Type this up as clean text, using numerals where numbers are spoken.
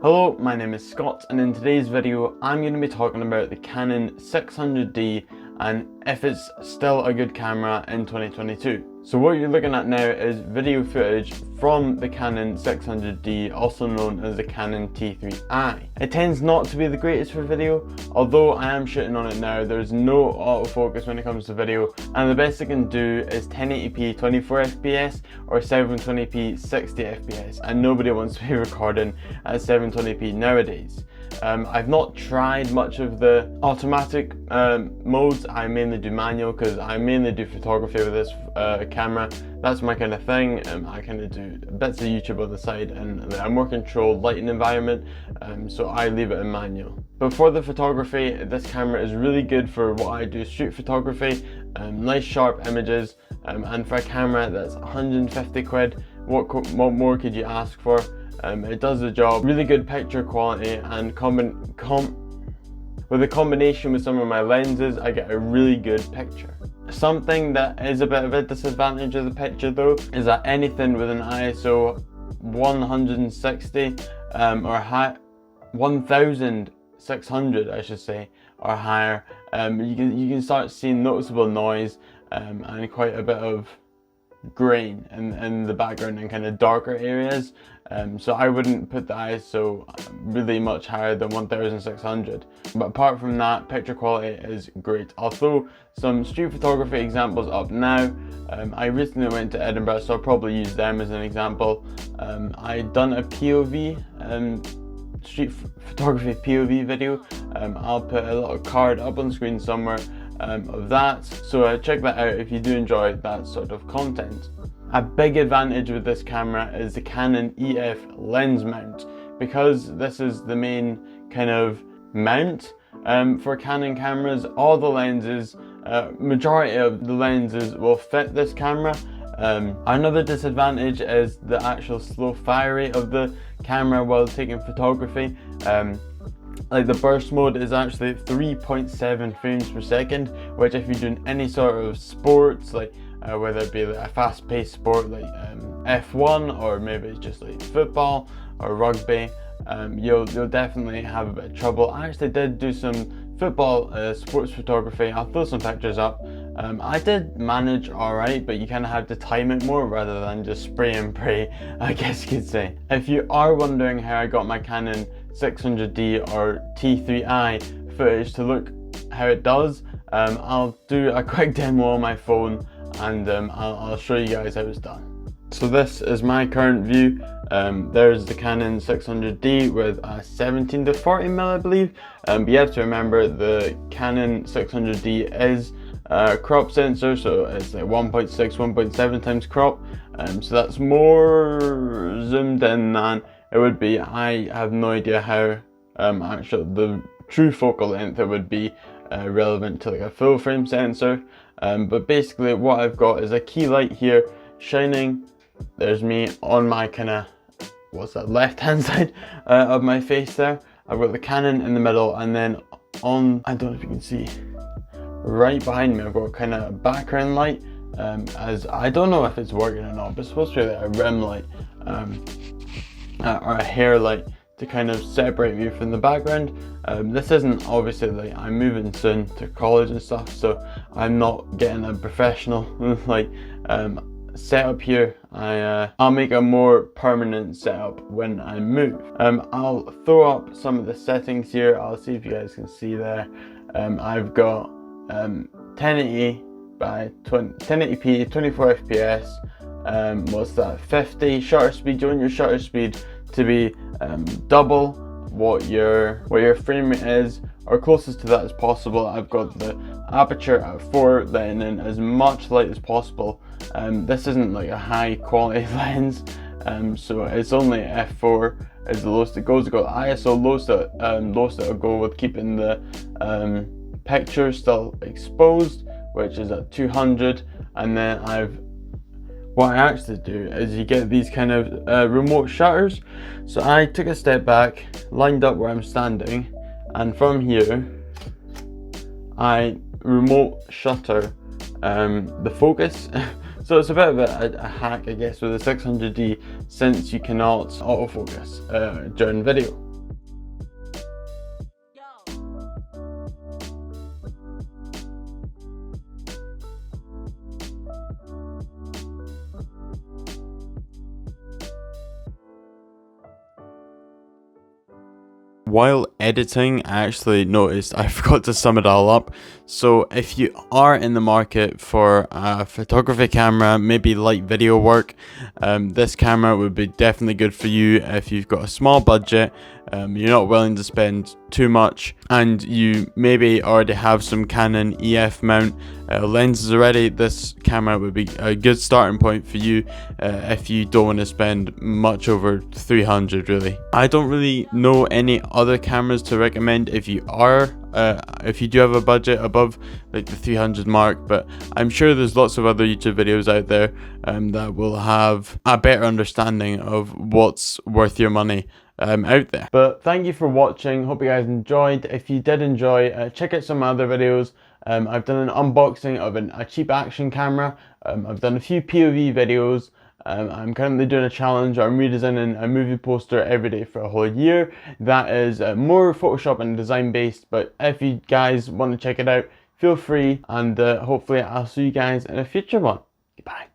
Hello, my name is Scott, and in today's video I'm going to be talking about the Canon 600D and if it's still a good camera in 2022. So what you're looking at now is video footage from the Canon 600D, also known as the Canon T3i. It tends not to be the greatest for video, although I am shooting on it now. There's no autofocus when it comes to video, and the best I can do is 1080p 24fps or 720p 60fps, and nobody wants to be recording at 720p nowadays. I've not tried much of the automatic modes. I mainly do manual because I mainly do photography with this camera. That's my kind of thing. I kind of do bits of YouTube on the side, and a more controlled lighting environment, so I leave it in manual. But for the photography, this camera is really good for what I do, street photography, nice sharp images, and for a camera that's 150 quid, what more could you ask for? It does the job. Really good picture quality, and with a combination with some of my lenses, I get a really good picture. Something that is a bit of a disadvantage of the picture though is that anything with an ISO 160 or high 1600 I should say, or higher, you can start seeing noticeable noise and quite a bit of grain in the background and kind of darker areas. So I wouldn't put the ISO really much higher than 1600. But apart from that, picture quality is great. I'll throw some street photography examples up now. I recently went to Edinburgh, so I'll probably use them as an example. I done a POV, street photography POV video. I'll put a little card up on screen somewhere of that, so check that out if you do enjoy that sort of content. A big advantage with this camera is the Canon EF lens mount, because this is the main kind of mount for Canon cameras. All the lenses, majority of the lenses will fit this camera. Another disadvantage is the actual slow fire rate of the camera while taking photography. Like the burst mode is actually 3.7 frames per second, which if you're doing any sort of sports, like whether it be like a fast-paced sport like F1, or maybe it's just like football or rugby, you'll definitely have a bit of trouble. I actually did do some football sports photography. I'll throw some pictures up. I did manage alright, but you kind of have to time it more rather than just spray and pray, I guess you could say. If you are wondering how I got my Canon 600D or T3i footage to look how it does, I'll do a quick demo on my phone, and I'll show you guys how it's done. So this is my current view. There's the Canon 600D with a 17-40mm, I believe. But you have to remember the Canon 600D is a crop sensor, so it's like 1.6, 1.7 times crop. So that's more zoomed in than it would be. I have no idea how actually the true focal length it would be relevant to like a full frame sensor. But basically what I've got is a key light here shining. There's me on my kind of, what's that, left hand side of my face there. I've got the Canon in the middle, and then on, I don't know if you can see, right behind me I've got kind of a background light, as I don't know if it's working or not, but it's supposed to be like a rim light or a hair light to kind of separate me from the background. This isn't, obviously, like, I'm moving soon to college and stuff, so I'm not getting a professional like setup here. I'll make a more permanent setup when I move. I'll throw up some of the settings here. I'll see if you guys can see there. I've got 1080 by 1080p 24 fps. What's that, 50 shutter speed. You want your shutter speed to be double what your frame rate is, or closest to that as possible. I've got the aperture at 4, letting in as much light as possible. This isn't like a high quality lens, so it's only f4 is the lowest it goes. I've got ISO lowest it'll go with keeping the picture still exposed, which is at 200. And then what I actually do is you get these kind of remote shutters. So I took a step back, lined up where I'm standing, and from here I remote shutter the focus. So it's a bit of a hack, I guess, with the 600D, since you cannot autofocus during video. While editing, I actually noticed I forgot to sum it all up. So if you are in the market for a photography camera, maybe light video work, this camera would be definitely good for you if you've got a small budget, you're not willing to spend too much, and you maybe already have some Canon EF mount lenses already. This camera would be a good starting point for you if you don't want to spend much over 300 really. I don't really know any other cameras to recommend if you do have a budget above like the 300 mark, but I'm sure there's lots of other YouTube videos out there that will have a better understanding of what's worth your money out there. But thank you for watching, hope you guys enjoyed. If you did enjoy, check out some other videos. I've done an unboxing of a cheap action camera. I've done a few POV videos. I'm currently doing a challenge. I'm redesigning a movie poster every day for a whole year. That is more Photoshop and design based, but if you guys want to check it out, feel free, and hopefully I'll see you guys in a future one. Goodbye.